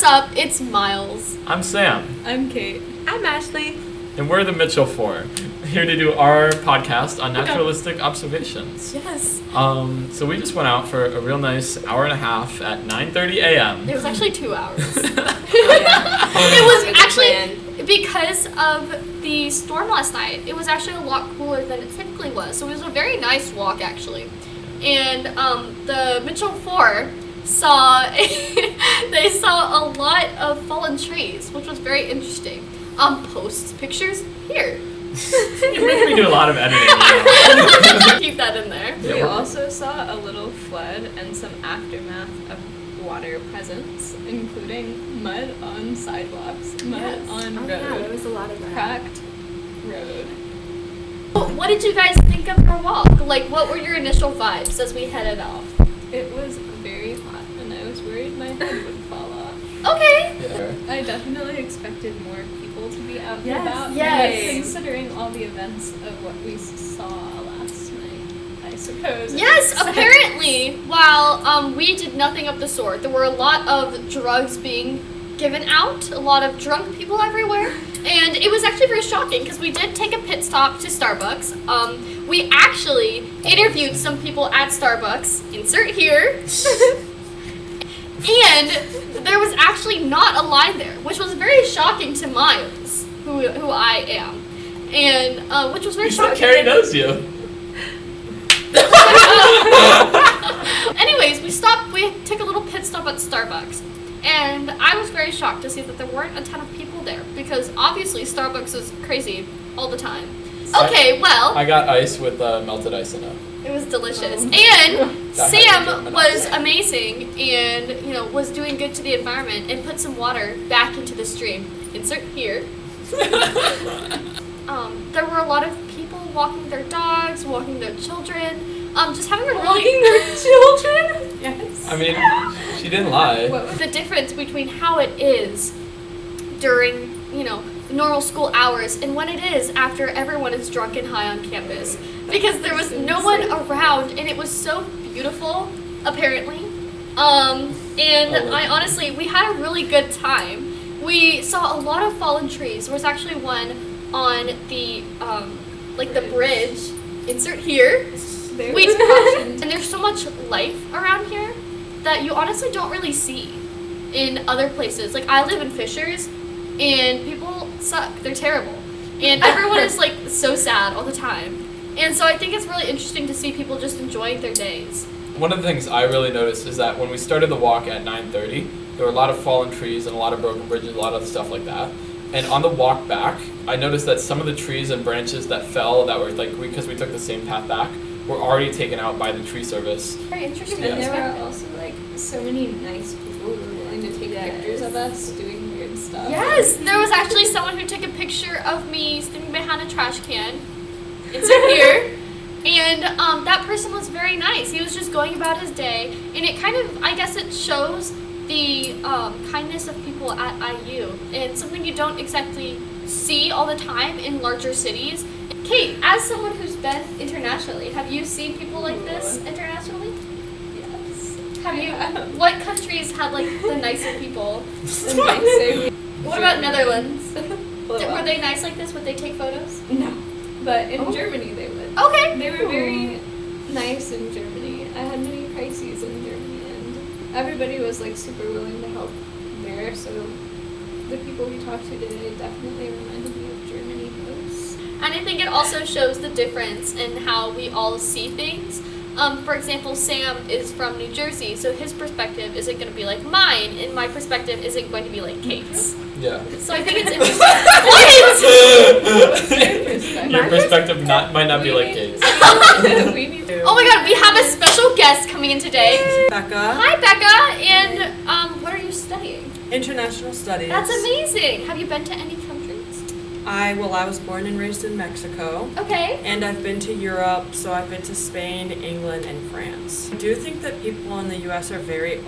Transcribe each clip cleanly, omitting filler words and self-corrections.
What's up? It's Miles. I'm Sam. I'm Kate. I'm Ashley. And we're the Mitchell Four, here to do our podcast on naturalistic observations. Yes. So we just went out for a real nice hour and a half at 9:30 a.m. It was actually 2 hours. Yeah. It was Good actually, plan. because of the storm last night, it was actually a lot cooler than it typically was. So it was a very nice walk, actually. And the Mitchell Four saw they saw a lot of fallen trees, which was very interesting. Posts pictures here. You make me do a lot of editing. Keep that in there. Yeah, We we're- also saw a little flood and some aftermath of water presence, including mud on sidewalks, mud Yes. on Oh, road, yeah, there was a lot of that. cracked road. What did you guys think of your walk? Like, what were your initial vibes as we headed off? It was very hot, and I was worried my head would fall off. Okay. Yeah. I definitely expected more people to be out and Yes. about. Yes. Considering all the events of what we saw last night, I suppose. Yes, apparently, while we did nothing of the sort, there were a lot of drugs being given out, a lot of drunk people everywhere, and it was actually very shocking because we did take a pit stop to Starbucks. We actually interviewed some people at Starbucks, insert here, and there was actually not a line there, which was very shocking to Miles, who I am, and which was very You said shocking. Carrie knows you. Anyways, we took a little pit stop at Starbucks, and I was very shocked to see that there weren't a ton of people there, because obviously Starbucks is crazy all the time. Okay, well, I got ice with melted ice in it. it was delicious. And That Sam had to was be amazing and, was doing good to the environment and put some water back into the stream. Insert here. There were a lot of people walking their dogs, walking their children, just having a really children? Yes. I mean, she didn't lie. what was the difference between how it is during, normal school hours and when it is after everyone is drunk and high on campus. Because there was no one around and it was so beautiful, apparently. We had a really good time. We saw a lot of fallen trees. There was actually one on the, the bridge. Insert here. And there's so much life around here that you honestly don't really see in other places. Like, I live in Fishers, and people suck. They're terrible. And everyone is, so sad all the time. And so I think it's really interesting to see people just enjoying their days. One of the things I really noticed is that when we started the walk at 9:30, there were a lot of fallen trees and a lot of broken bridges, a lot of stuff like that. And on the walk back, I noticed that some of the trees and branches that fell, that were because we took the same path back, were already taken out by the tree service. Very interesting. Yeah. And there were also so many nice people who were willing to take pictures of us doing weird stuff. Yes, there was actually someone who took a picture of me standing behind a trash can. Insert here. And that person was very nice. He was just going about his day. And it kind of, I guess it shows the kindness of people at IU. And something you don't exactly see all the time in larger cities. Kate, as someone who's been internationally, have you seen people like this internationally? Yes. Have you? What countries had the nicer people? The nicer. What about Netherlands? Well, Were they nice like this? Would they take photos? No. But in Oh. Germany they would. Okay. They were very nice in Germany. I had many crises in Germany, and everybody was super willing to help there. So the people we talked to today definitely reminded me of Germany most. And I think it also shows the difference in how we all see things. For example, Sam is from New Jersey, so his perspective isn't going to be like mine, and my perspective isn't going to be like Kate's. Yeah. So I think it's interesting. What? Your perspective might not be like Kate's. We need to. Oh my god, we have a special guest coming in today. Becca, Hi, Becca, and what are you studying? international studies. That's amazing. Have you been to any countries? I was born and raised in Mexico, Okay. and I've been to Europe, so I've been to Spain, England, and France. I do think that people in the U.S. are very,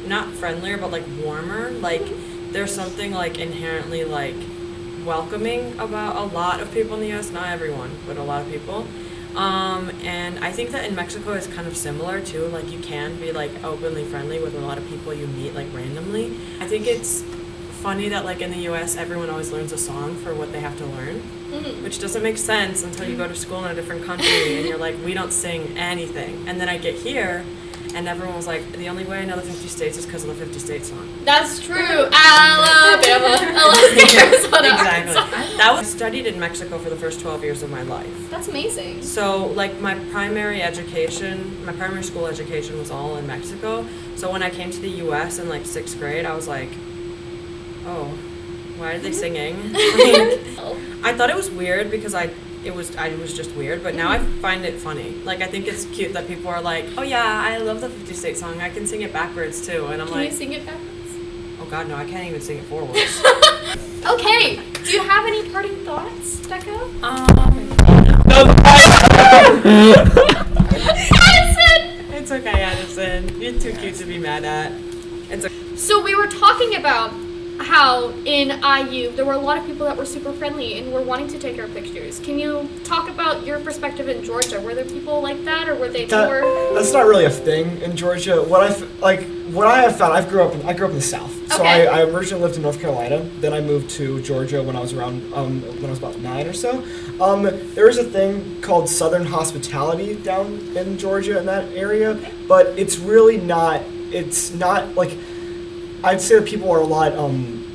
not friendlier, but warmer. There's something inherently welcoming about a lot of people in the U.S. Not everyone, but a lot of people. And I think that in Mexico it's kind of similar too. Like, you can be like openly friendly with a lot of people you meet like randomly. I think it's funny that like in the US everyone always learns a song for what they have to learn, which doesn't make sense until you go to school in a different country and you're like, we don't sing anything. And then I get here and everyone was like, the only way I know the 50 states is because of the 50 States song. That's true. Alabama, Alaska, Arizona, Exactly. Arkansas. That was studied in Mexico for the first 12 years of my life. That's amazing. So, like, my primary school education was all in Mexico. So when I came to the U.S. in, like, 6th grade, I was like, oh, why are they singing? Like, I thought it was weird because I was just weird, but now I find it funny. Like, I think it's cute that people are like, oh yeah, I love the 50 State song. I can sing it backwards too. And I'm Can like, you sing it backwards? oh god, no, I can't even sing it forwards. Okay. Do you have any parting thoughts, Becca? Addison! It's okay, Addison. You're too cute to be mad at. It's okay. So we were talking about how in IU there were a lot of people that were super friendly and were wanting to take our pictures. Can you talk about your perspective in Georgia? Were there people like that, or were they more? That's not really a thing in Georgia. What I have found, I grew up in the South. So Okay. I originally lived in North Carolina. Then I moved to Georgia when I was around when I was about 9 or so. There is a thing called Southern hospitality down in Georgia in that area, but it's really not. It's not like. I'd say that people are a lot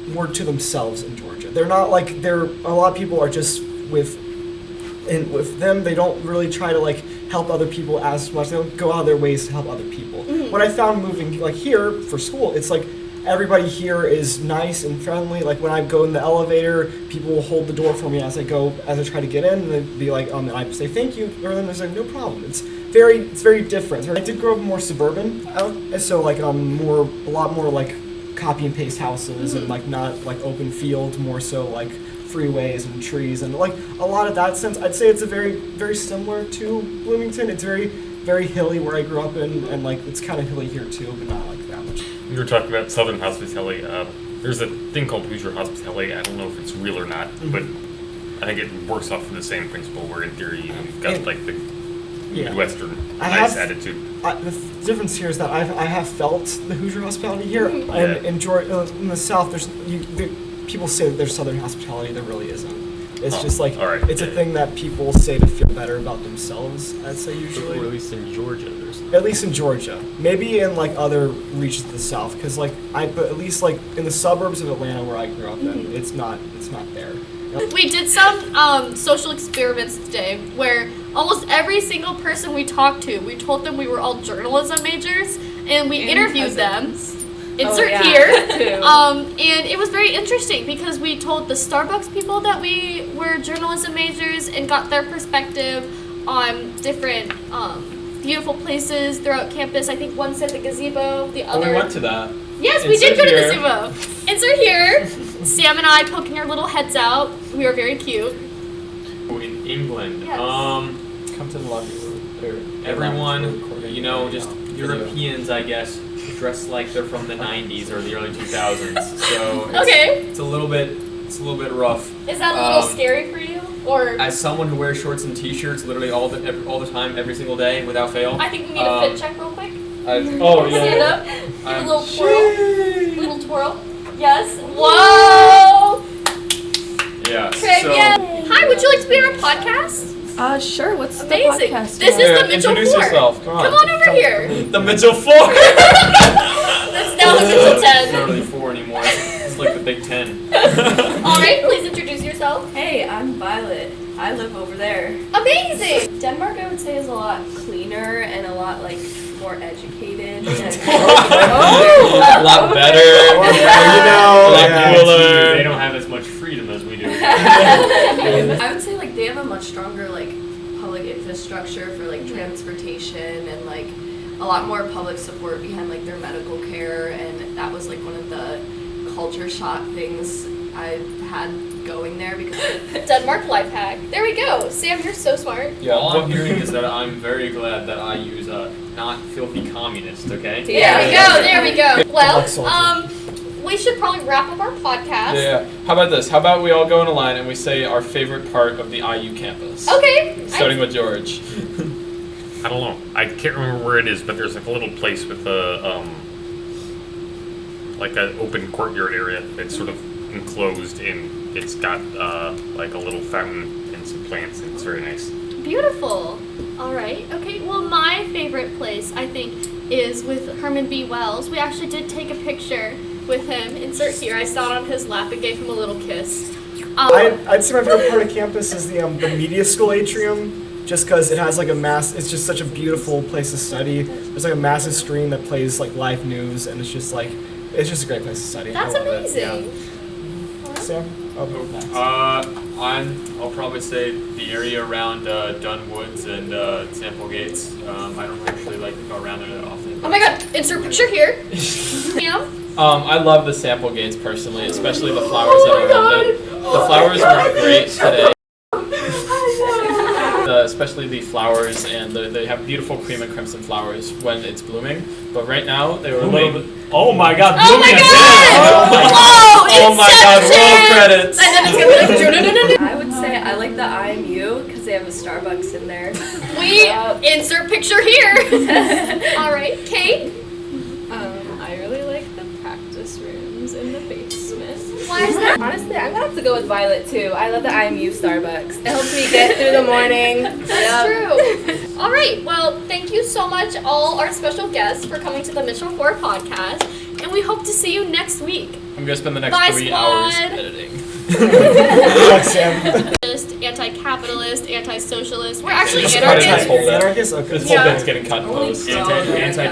more to themselves in Georgia. They're not like a lot of people are just with them. They don't really try to like help other people as much. They don't go out of their ways to help other people. What I found moving like here for school, it's like everybody here is nice and friendly. Like when I go in the elevator, people will hold the door for me as I try to get in, and they'd be like, and I say thank you, or then they say no problem. It's very different. I did grow up more suburban, so like a lot more like copy and paste houses and like not like open field, more so like freeways and trees and like a lot of that sense. I'd say it's a very similar to Bloomington. It's very hilly where I grew up in, and like it's kind of hilly here too, but not like that much. You were talking about Southern hospitality. There's a thing called Hoosier hospitality. I don't know if it's real or not, but I think it works off of the same principle where in theory you've got like the Midwestern attitude. The difference here is that I have felt the Hoosier hospitality here, and in Georgia, in the South, people say that there's Southern hospitality. There really isn't. It's just like it's a thing that people say to feel better about themselves. I'd say usually. Or at least in Georgia, there's. At least in Georgia, maybe in like other regions of the South, because but at least like in the suburbs of Atlanta where I grew up in, it's not there. We did some social experiments today where almost every single person we talked to, we told them we were all journalism majors, and we interviewed them. Insert here. And it was very interesting because we told the Starbucks people that we were journalism majors and got their perspective on different beautiful places throughout campus. I think one said the gazebo, the other. Oh, we went to that. Yes, we did go to the gazebo. Insert here. Sam and I poking our little heads out. We were very cute. In England, Yes. Come to the lobby. everyone, just Europeans, I guess, dress like they're from the 90s or the early 2000s. So it's a little bit rough. Is that a little scary for you? Or as someone who wears shorts and t-shirts literally all the time, every single day, without fail. I think we need a fit check real quick. Stand up. Do a little twirl. Little twirl. Yes. Whoa. Yeah. Craig, so, Hi, would you like to be on our podcast? Sure. What's Amazing. the podcast? This is the Mitchell Introduce 4. yourself. Come on over here. The Mitchell 4. That's now the Mitchell 10. It's not really 4 anymore. It's like the Big 10. All right, please introduce yourself. Hey, I'm Violet. I live over there. Amazing. Denmark, I would say, is a lot cleaner and a lot more educated. A lot better. They don't have as much freedom as we do. I would say they have a much stronger public infrastructure for transportation and a lot more public support behind their medical care, and that was one of the culture shock things I had going there because Denmark life hack. There we go. Sam, you're so smart. Yeah, all I'm hearing is that I'm very glad that I use a not filthy communist, okay? There we go. Well, we we should probably wrap up our podcast. Yeah. How about this? How about we all go in a line and we say our favorite part of the IU campus? Okay. Starting with George. I don't know. I can't remember where it is, but there's like a little place with a like an open courtyard area. It's sort of enclosed and it's got like a little fountain and some plants, and it's very nice. Beautiful. All right. Okay. Well, my favorite place, I think, is with Herman B. Wells. We actually did take a picture with him. Insert here. I sat on his lap and gave him a little kiss. I'd say my favorite part of campus is the media school atrium, just because it has like it's just such a beautiful place to study. There's like a massive screen that plays like live news, and it's just a great place to study. That's amazing. Sam? I'll probably say the area around Dunn Woods and Sample Gates. I don't actually like to go around there that often. Oh my god, insert picture here. Sam? I love the Sample Gates personally, especially the flowers that are around it. The flowers were great today. Especially the flowers, and they have beautiful cream and crimson flowers when it's blooming. But right now, they were a little bit... Oh my god, Oh my blooming god! Oh my god, roll credits! And then it's gonna be like... I would say I like the IMU because they have a Starbucks in there. We insert picture here. All right, Kate. I really like the practice rooms in the basement. Why is that? Honestly, I'm gonna have to go with Violet too. I love the IMU Starbucks. It helps me get through the morning. That's true. All right. Well, thank you so much, all our special guests, for coming to the Mitchell 4 podcast, and we hope to see you next week. I'm gonna spend the next Bye, 3 squad. hours editing. Thanks, Sam. Anti-capitalist, anti-socialist. We're actually Just cut it, anarchists. hold that. Anarchist? Okay. This whole bit's getting cut in post. Anti